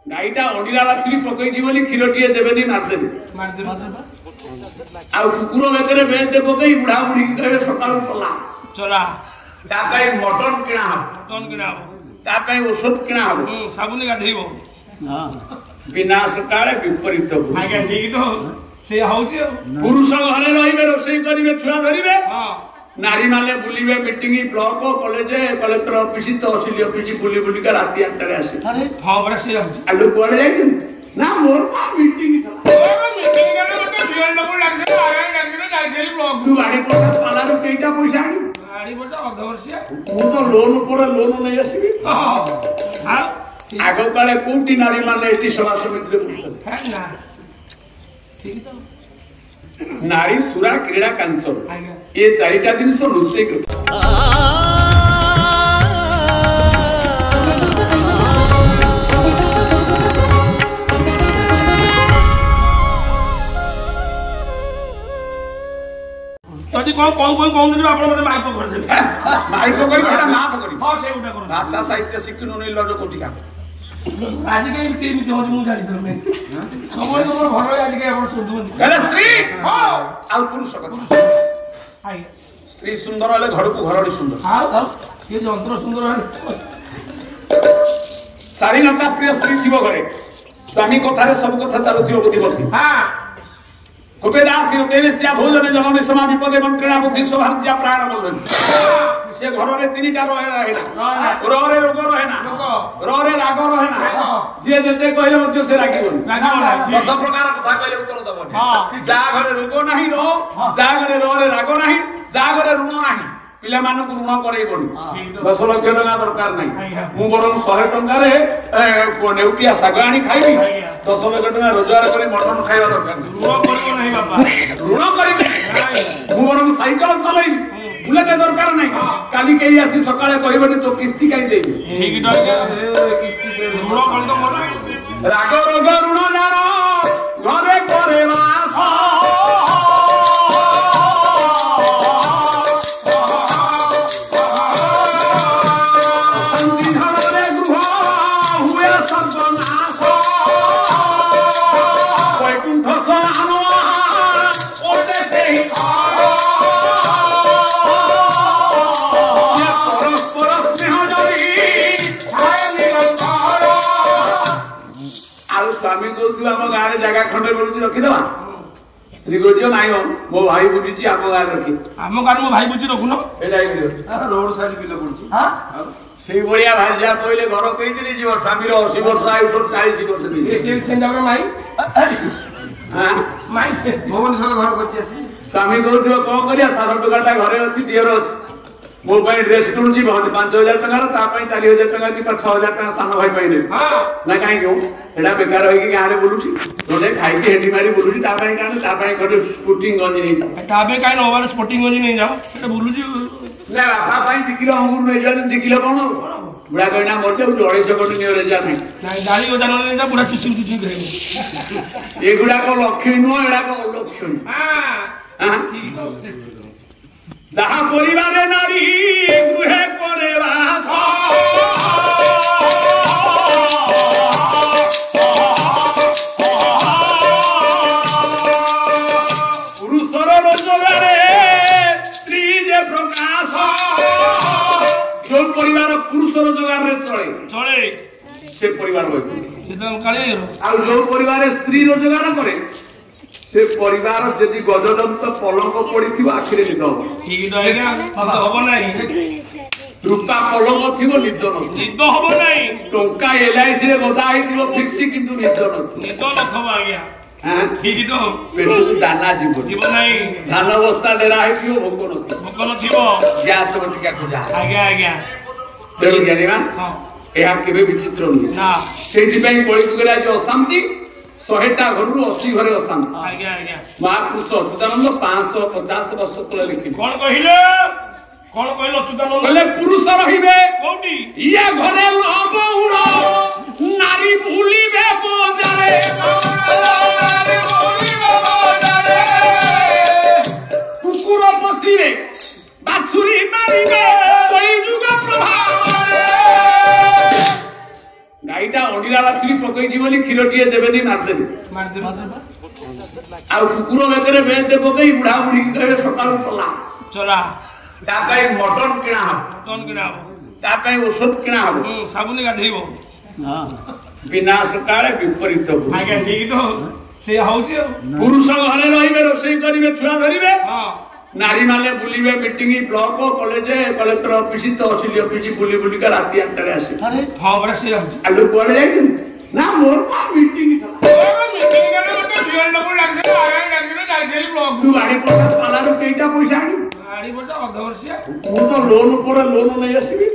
गाईटा अंडीला बाछी पकई बोली क्षीर टीए देवेनी मारदेवी आ कुकुर बेकरे बेच दे पकई बुढ़ा बुढ़ी कहे सकाल चला चला तापाई मटन किना हो तापाई औषध किना हो साबुन गाधेइबो बिना सकाळे विपरीत हो आगे ठीक तो से होउछि पुरुष घरे रहिबे रोषेई करिवे छुआ धरिबे नारी माने बुलिबे meeting block college collector office तहसील ऑफिस बुली बुली का राती 8 रे आसी अरे हां बरा से आलू पड़े जाई ना मोर का मीटिंग मीटिंग करे मते बियल लोग लागले आगे लागले जाई ब्लॉक तू गाड़ी पैसा पाला रो केटा पैसा आनी गाड़ी बटा अधवर्षिया मु तो लोन पर लोन नै आसीबी हां आगो काले कोटी नारी माने एटी सभा समिति रे पुछन है ना ठीक तो नारी सुरा क्रीड़ा कांचन ये चारिटा दिन सो लुचै कर तोदी कोन दिन आपण मते माइक कर दे माइक कोइ बेटा माफ करी हां से उठा कर भाषा साहित्य शिखनो नै लजो कोटिका आज के टीम के हो मु जानि तो मैं सबरे तो घर आज के आपण सुधु गले स्त्री हो आउ पुरुष कथा आई स्त्री सुंदर हले घर को घरडी सुंदर हां ये यंत्र सुंदर है शालीनता प्रिय स्त्री थीबो घरे स्वामी कथारे सब कथा चालुथिबो बुद्धिमती हां कुबेदास देवेश्या भोजन जननी समा विपदे मंत्रणा बुद्धि सौभाग्य प्राण बोलन से घर रे तीनटा रहे ना रोरे रोग रहे ना रोरे राग रहे ना जे जते कहले मध्य से रागिबन दस प्रकार कथा कहले उत्तर दबनी जा घरे रोग नाही रो जा घरे रोरे राग नाही जा घरे ऋण नाही पिला मानु को ऋण करैबनी 10 लाख टका दरकार नाही मु बरम 100 टका रे नेउटिया साग आनी खाइबी 10 लाख टका रोजगार करे मटन खाइबा दरकार ऋण करबो नाही बाबा ऋण करिबे मु बरम साइकिल चलाई बुलेट दरकार नाही काली केही आसी सकाळे कहबनी तो किस्ती काई देबी ठीक डर किस्ती दे ऋण कर तो मन राग रोग ऋण जानो घरे करे वास स्वामी कहू आम गाँव जगह खंडे बोलूँ रखीदे स्त्री कहती ना मो भाई बुझी आम गाँव रखी आम गाँव मो भाई बुझी रखुन रोड साइड किलो पड़छ से बड़िया भाषा कहले घर कही जीव स्वामी 80 वर्ष आयुष 40 वर्ष माई भुवनेश्वर घर कर स्वामी कहू कौन करिया 7 टका घरे अच्छी दियर अच्छी मो ड्रेस किणुची 5000 टका 4000 टका कि 6000 टका सान भाई पाइने ना कहीं क्यों एटा बेकार होई कि गारे बोलुची तोने खाई के हेडी मारी बोलुची ता पई काने ता पई गडे स्पोर्टिंग गंजी नहीं जाओ ता बे काई नोवार स्पोर्टिंग गंजी नहीं जाओ एटा बोलुची ना बापा पई 2 किलो अंगूर नहीं जाने 2 किलो कोन बुढ़ा कहना मरছে 250 कोटी नहीं रे जा नहीं ना गाड़ी ओजा नहीं जा बुढ़ा चुचु चुचु करे ए गुडा को लक्ष्य नो एडा को लक्ष्य हां ठीक जहा परिवारे नारी गृहे करे वास पुरुषर रोजगारे स्त्री जे प्रकाश जो परिवार पुरुष रोजगार रे चले से परिवार होय एकदम काले आ जो परिवार स्त्री रोजगार करे से परिवार जदि गजदंत पलंक पड़ी आखिरे निद हम ठीक हम नहीं रूपा पलंक थी निद निद हम नहीं टंका LIC रे गदा फिक्स किंतु निद निद नथब आज्ञा ठीक तो पेट दाना जीव जीव नहीं धान बस्ता डेरा है भोक नथिबो गैस बटिका खोजा आज्ञा आज्ञा तेणु जानिबा यह केबे विचित्र नुहे ना सेठी पई कलियुगरे आज अशांति 100टा घर 80 घरे अशांति आज्ञा आज्ञा महापुरुष अच्युतानंद 550 वर्ष तले लिखि कोन कहिले अच्युतानंद कहले पुरुष रहिबे कोठी या घरे लबउड़ नारी भूलिबे बजारे कुकुर पसिबे बाछुरी मारिबे कोई जुग प्रभाव गाईटा अंडीला ଆସିକି ପକେଇଛି ବୋଲି କ୍ଷୀରଟିଏ ଦେବେନି ମାରିଦେବି ଆଉ କୁକୁର ବେକରେ ବେଲ୍ଟ ପକେଇ ବୁଢା ବୁଢୀ କହିବେ ସକାଳୁ ଚଲା ତା ପାଇଁ ମଟନ କିଣା ହବ ତା ପାଇଁ ଔଷଧ କିଣା ହବ ସାବୁନ ଗାଧେଇବ ବିନାଶ କାଳେ ବିପରୀତ ଆଜ୍ଞା ଠିକ ତ ସେ ହଉଛି ଆଉ ପୁରୁଷ ଘରେ ରହିବେ ରୋଷେଇ କରିବେ ଛୁଆ ଧରିବେ ନାରୀ ମାନେ ବୁଲିବେ meeting block college collector office ତହସିଲ ଅଫିସ ବୁଲି ବୁଲିକା ରାତି 8ଟାରେ ଆସିବେ ହଁ ପରା ସେ ଆଲୁ କୁଆଡେ ଯାଇଛନ୍ତି ନା ମୋର ମିଟିଂ ତୁ ବାଡି ପଇସା ପାଲାରୁ କେଇଟା ପଇସା ଆଣିବୁ ମୁଁ ତ ଲୋନ ପରେ ଲୋନ ନେଇ ଆସିବି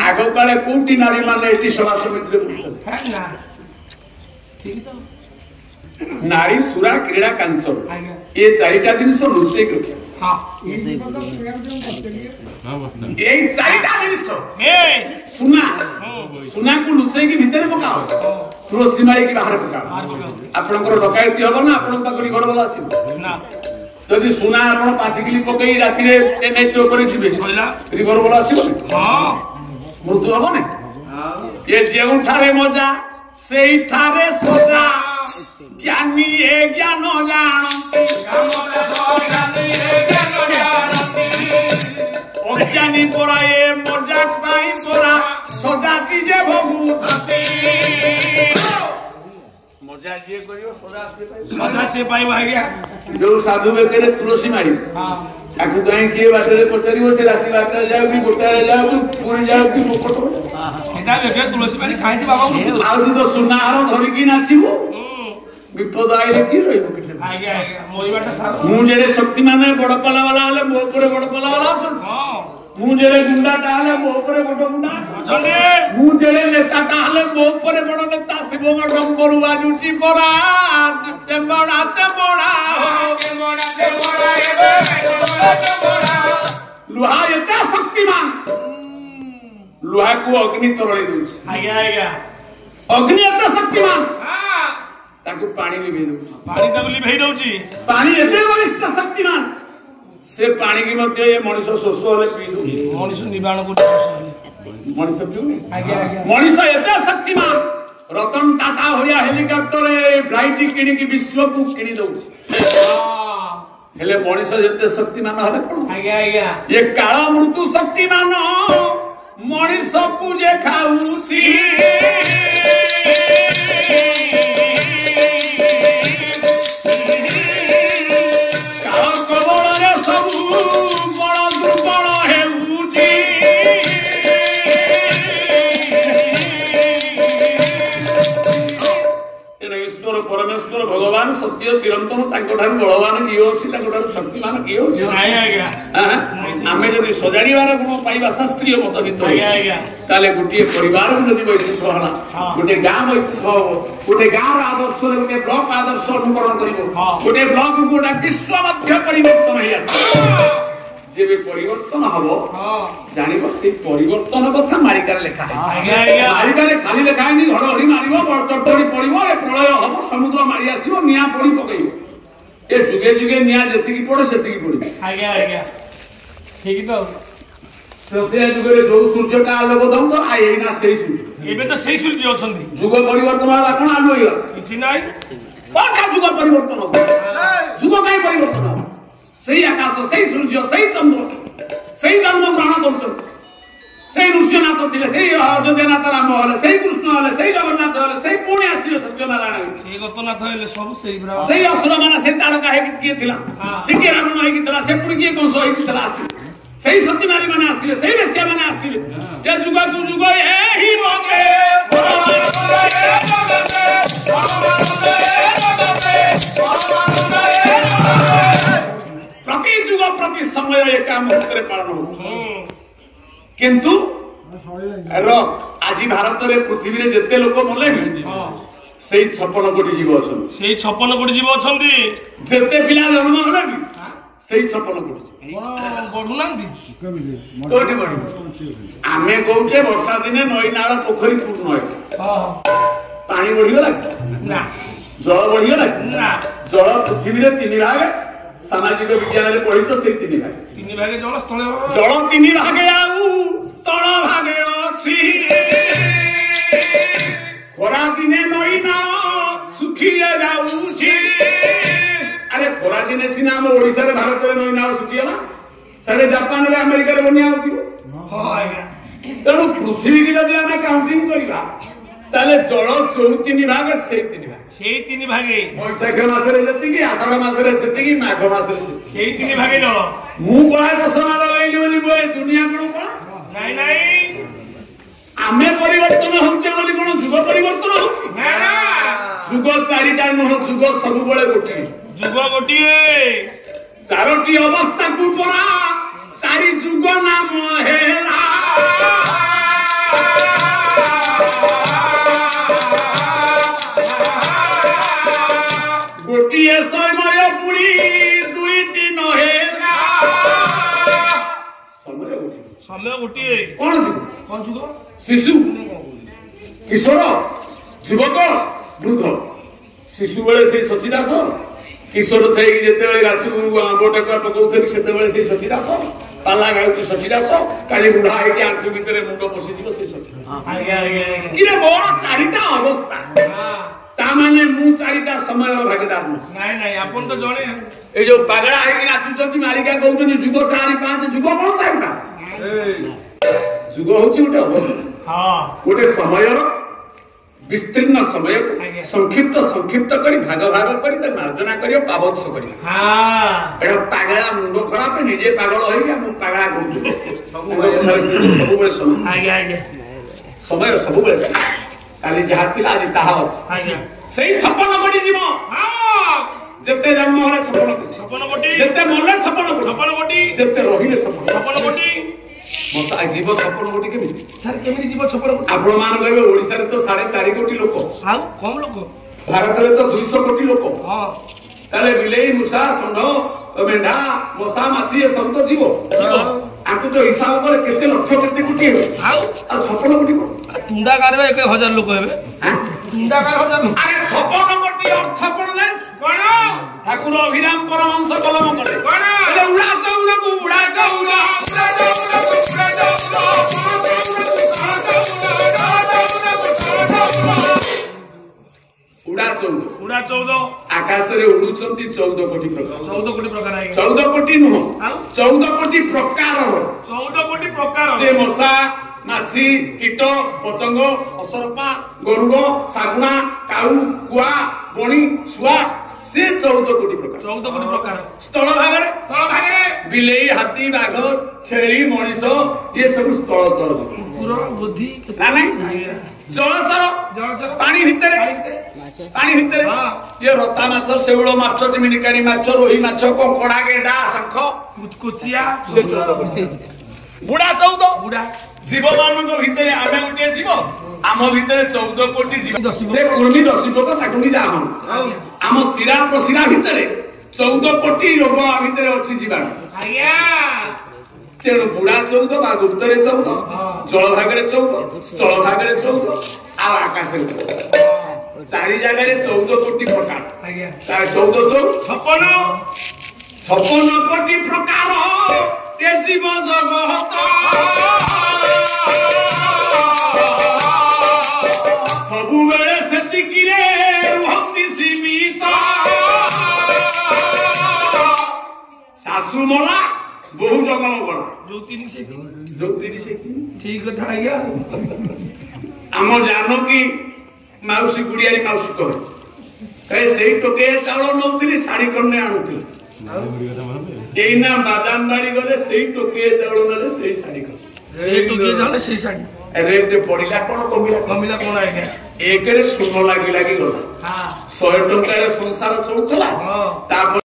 ଆଗ କାଳେ କୋଉଠି ନାରୀ ମାନେ ଏଠି ସଭା ସମିତିରେ ନାରୀ ସୁରା କ୍ରୀଡ଼ା କାଞ୍ଚନ ଏ 4ଟା ଜିନିଷ ଲୁଚେଇକି ରଖିବା এই 4টা জিনিস ସୁନାକୁ ଲୁଚେଇକି ଭିତରେ ପକାଅ ତୁଳସୀ ମାଳିକି ବାହାରେ ପକାଅ ଆପଣଙ୍କର ଡକାୟତି ହବ ନା ଆପଣଙ୍କ ପାଖରେ ଘର ବାଲା ଆସିବ ଯଦି ସୁନା ଆପଣ 5 କିଲି ପକେଇ ରାତିରେ ଏନ୍ଏଚ୍ ଉପରେ ଯିବେ ଘର ବାଲା ଆସିବ ମୃତ୍ୟୁ ହବ ନା ଏ ଯେଉଁଠାରେ ମଜା ସେଇଠାରେ ସଜା ଜ୍ଞାନୀ ଏ ଜ୍ଞାନ ଜାଣନ୍ତି অজ্ঞানী পড়া এ মজাক নাই পড়া সজাতি যে ভগুতি মজা যে করিও সজা সে পাইব আজ্ঞা जो साधु बेकरे तुलसी मारी ताकू कहीं किए बाटरे पचारिबो से राति 12 जाऊ कि गोटारे जाऊ कि पूरी जाऊ कि मुकट एटा बेके तुलसी मारी खाइछि बाबा आउ तो सुनार धरि की नाचिबो विपद आइले की रहिबो आज्ञा आज्ञा मोइबाटा सारो मु जेरे शक्ति माने बड़ पला वाला हले मो ऊपर बड़ पला वाला अछन मु जेरे गुंडा ताले मो ऊपर बड़ गुंडा अछन मु जेरे नेता ताले मो ऊपर बड़ नेता शिव डंबरू बाजुची परा ते बड़ा लुहा एता शक्तिमान लुहा को अग्नि तरळी दउछ आज्ञा आज्ञा अग्नि एता शक्तिमान ताकू पानी लिभेई दउछ पानी तब लिभेई दउची पानी एते बलिष्ठ शक्तिमान से पानी की मध्य ये मनुष्य शोष होले पी दउ मनुष्य निबाण को शोष होले मनुष्य पिउनी आज्ञा आज्ञा मनुष्य एते शक्तिमान रतन टाटा होया हेलिकॉप्टर फ्लाइट किणी की विश्व को किणी दउछ हेले मनुष्य जते शक्तिमान हले कोन आज्ञा आज्ञा ये काला मृत्यु शक्तिमान मनुष्य पूजे खाउची परमेश्वर भगवान सत्य चिरंतन बलवान किए अच्छी शक्तिमान किए आम जब सजाड़बार गुण पाइबा शास्त्रीय मत भितर गोटे परिवार बैठक है गोटे गाँ बैठक हम गोटे गाँव आदर्श गोटे ब्लक आदर्श अनुकरण कर गोटे ब्लक गोटे विश्व परिवर्तन जेबे परिवर्तन हम जानिबो से परिवर्तन कथा मारिकार लेखा है मारिकार खाली लेखा है घड़घड़ी मारिबो चटचड़ी पड़िबो ए प्रलय हम समुद्र मारि आसीबो निया पड़ी पकइबो ए जुगे जुगे निया जति की पड़े सेति की पड़ी आज्ञा आज्ञा ठीक तो सोते जुगे जो सूर्य का आलोक दम तो आइना सेही सूर्य एबे तो सेही सूर्य अछंती जुग परिवर्तन वाला कोन आलो होइला किछि नाही कोठा जुग परिवर्तन हो जुग काई परिवर्तन हो सही आकाश सही सूर्य सही चंद्र सही जन्म ग्रहण कर सही ऋष्यनाथ थे सही अयोध्यानाथ राम हले सही कृष्ण हले सही जगन्नाथ हले सही पुणे आसीले सत्यनारायण सही गतनाथ हले सब सही सही असुर माने से तारका है किए थिला से के रावण है कितला से पुणी के कंस है कितला आसी सही सत्यनारायण माने आसीले सही वेश्या माने आसीले ये जुग तु जुग एही बगे प्रति जुग प्रति समय एक मुहूर्त पालन हो किंतु आज भारत रे पृथ्वी रे जते लोक मले से 56 कोटी जीव अछन से 56 कोटी जीव अछन जते पिला जन्म होला भी से 56 कोटी बढ़ु नांदी कोटी बढ़ु आमे कहउचे वर्षा दिने नई नाळ पोखरी पूर्ण होय पानी बढ़ियो लाग ना जल बढ़ियो लाग ना जल पृथ्वी रे 3 भाग सामाजिक विज्ञान रे पढितो से 3 भाग जल स्थल 3 भागे आउ स्थल भागे अछि ଦିନେ ସିନା ଆମ ଓଡ଼ିଶାରେ ଭାରତରେ ନଈନାଳ ଶୁଖିଗଲା, ସାଡେ ଜାପାନରେ ଆମେରିକାରେ ବନ୍ୟା ହଉଥିବ। ତେଣୁ ପୃଥିବୀକି ଯଦି ଆମେ କାଉଣ୍ଟିଂ କରିବା ତାହେଲେ ଜଳ 34 ଭାଗ, ସେଇ 3 ଭାଗେ ବୈଶାଖ ମାସରେ ଯେତିକି, ଆଷାଢ ମାସରେ ସେତିକି, ମାଘ ମାସରେ ସେଇ 3 ଭାଗେ ଜଳ। ମୁଁ କଳା ଚଷମା ଲଗେଇଲି ବୋଲି ଦୁନିଆ କଣ କଣ? ନାଇଁ ଆମେ ପରିବର୍ତ୍ତନ ହଉଛେ ବୋଲି କଣ ଯୁଗ ପରିବର୍ତ୍ତନ ହଉଛି? ଯୁଗ 4ଟା ନୁହଁ, ଯୁଗ ସବୁବେଳେ ଗୋଟିଏ। ଯୁଗ ଗୋଟିଏ, 4ଟି ଅବସ୍ଥାକୁ ପରା 4 ଯୁଗ ନାମ ହେଲା। ଗୋଟିଏ ସମୟ ପୁଣି 2ଟି ନହେଲା। ସମୟ ଗୋଟିଏ। କଣ ଯୁଗ? ଶିଶୁ, କିଶୋର, ଯୁବକ, ବୃଦ୍ଧ। ଶିଶୁ ବେଳେ ସେଇ ଶଚୀ ଦାସ, କିଶୋର ଥାଇକି ଯେତେବେଳେ ଗାଛକୁ ଆମ୍ବ ଟେକା ପକଉଥିଲି ସେତେବେଳେ ସେଇ ଶଚୀ ଦାସ, ପାଲା ଗାଉଛି ଶଚୀ ଦାସ, କାଲି ବୁଢା ହେଇକି ଆଣ୍ଠୁ ଭିତରେ ମୁଣ୍ଡ ପଶିଯିବ ସେଇ ଶଚୀ ଦାସ। କିରେ ମୋର 4ଟା ଅବସ୍ଥା, ତା ମାନେ ମୁଁ 4ଟା ସମୟର ଭାଗିଦାର ନୁହଁ। ନାଇଁ ଆପଣ ତ ଜଣେ। ଏଇ ଯୋଉ ପାଗଳା ହେଇକି ନାଚୁଛନ୍ତି ମାଳିକା କହୁଛନ୍ତି ଯୁଗ 4, 5, ଯୁଗ କଣ 4, 5? ଯୁଗ ହଉଛି ଗୋଟେ ଅବସ୍ଥା, ଗୋଟେ ସମୟର ବିସ୍ତୀର୍ଣ୍ଣ ସମୟକୁ ସଂକ୍ଷିପ୍ତ କରି ଭାଗ କରି ତାକୁ ମାର୍ଜନା କରିବ, ପାବଂଶ କରିବ। ଏଟା ପାଗଳା ମୁଣ୍ଡ ଖରାପ, ନିଜେ ପାଗଳ ହେଇକି ମୁଁ ପାଗଳା କହୁଛୁ। ସବୁବେଳେ ସମୟ ସବୁବେଳେ କାଲି ଯାହା ଥିଲା ଆଜି ତାହା ଅଛି। ସେଇ 56 କୋଟି ଯିବ, ଯେତେ ଜନ୍ମ ହେଲେ 56 କୋଟି, ଯେତେ ମଲେ 56 କୋଟି, ଯେତେ ରହିଲେ 56 କୋଟି। ମଶା ଯିବ 56 କୋଟି କେମିତି? କେମିତି ଯିବ 56 କୋଟି? ଆପଣ ମାନେ କହିବେ ଓଡ଼ିଶାରେ ତ 4.5 କୋଟି ଲୋକ, ଆଉ କମ ଲୋକ। ଭାରତରେ ତ 200 କୋଟି ଲୋକ। ତାହେଲେ ବିଲେଇ, ମୂଷା, ଷଣ୍ଢ, ମେଣ୍ଢା, ମଶା, ମାଛି ଏ ସବୁ ତ ଯିବ। ଆକୁ ତ ହିସାବ କଲେ କେତେ ଲକ୍ଷ କେତେ କୋଟି ହେବେ, ଆଉ 56 କୋଟି କଣ? ତୁଣ୍ଡା ଗାଁରେ 1000 ଲୋକ ହେବେ। ତୁଣ୍ଡା ଗାଁ 1000। ଆରେ 56 କୋଟି ଅର୍ଥ କଣ ଜାଣିଛୁ? କଣ? ଠାକୁର ଅଭିରାମ ପରମହଂସ କଲମ କଲେ କଣ? ଉଡ଼ା ଚଉଦକୁ ଉଡ଼ା ଚଉଦ, ଉଡ଼ା ଚଉଦ ଆକାଶରେ ଉଡୁଛନ୍ତି 14 କୋଟି ପ୍ରକାର। 14 କୋଟି ପ୍ରକାର, 14 କୋଟି ନୁହଁ, 14 କୋଟି ପ୍ରକାରର। 14 କୋଟି ପ୍ରକାର। ସେ ମଶା, ମାଛି, କୀଟ, ପତଙ୍ଗ, ଅସରପା, ଗରୁଡ, ଶାଗୁଣା, କାଉ, କୁଆ, ବଣି, ଶୁଆ, ସେ 14 କୋଟି ପ୍ରକାର। 14 କୋଟି ପ୍ରକାର। ସ୍ଥଳ ଭାଗରେ ବିଲେଇ, ହାତୀ, ବାଘ, ଛେଳି, ମଣିଷ, ଇଏ ସବୁ ସ୍ଥଳ ତଳ ବୁଦ୍ଧି। ଜଳଚର ପାଣି ଭିତରେ ଇଏ ରତା ମାଛ, ଶେଉଳ ମାଛ, ଟିମିନିକାଣି ମାଛ, ରୋହି ମାଛ, କଙ୍କଡା, ଗେଣ୍ଡା, ଶଙ୍ଖ, କୁଚିଆ, ସେ 14 କୋଟି। ବୁଢା 14। ଜୀବ ମାନଙ୍କ ଭିତରେ ଆମେ ଗୋଟିଏ ଜୀବ, ଆମ ଭିତରେ 14 କୋଟି ଜୀବ। ସେ କୁର୍ମି ଦଶିବକ ତାକୁ ବି ଯାହା ଆମ ଶିରା ପ୍ରଶିରା ଭିତରେ 14 କୋଟି ରୋଗ ଭିତରେ ଅଛି ଜୀବାଣୁ। ତେଣୁ ବୁଢା 14 ବା ଗୁପ୍ତରେ 14, ଜଳ ଭାଗରେ 14, ସ୍ଥଳ ଭାଗରେ 14, ଆଉ ଆକାଶରେ 14। 4 ଜାଗାରେ 14 କୋଟି ପ୍ରକାର। 14 56 କୋଟି ପ୍ରକାର ଏ ଜୀବ ଜଗତ। ସବୁବେଳେ ସେତିକିରେ ରୁହନ୍ତି ସୀମିତ। ଶାଶୁ ମଲା, ବହୁ ଜଗମ ଗଲା, ଯୋଉ ତିନି ଠିକ କଥା ଆଜ୍ଞା। ଆମ ଜାନକୀ ମାଉସୀ ଗୁଡିଆରୀ ମାଉସୀ କହେ ସେଇ ଟୋକେ ଚାଉଳ ନଉଥିଲି, ଶାଢୀ କଣ୍ଡେ ଆଣୁଥିଲି। ଏଇନା ବାଦାମ ବାଡି ଗଲେ ସେଇ ଟୋକିଏ ଚାଉଳ ନେଲେ ସେଇ ଶାଢୀ ରେଟ୍ ପଡିଲା କଣ କମିଲା କଣ ଆଜ୍ଞା? ଏକରେ ଶୂନ ଲାଗି ଗଲା। 100 ଟଙ୍କାରେ ସଂସାର ଚଳୁଥିଲା, ତାପରେ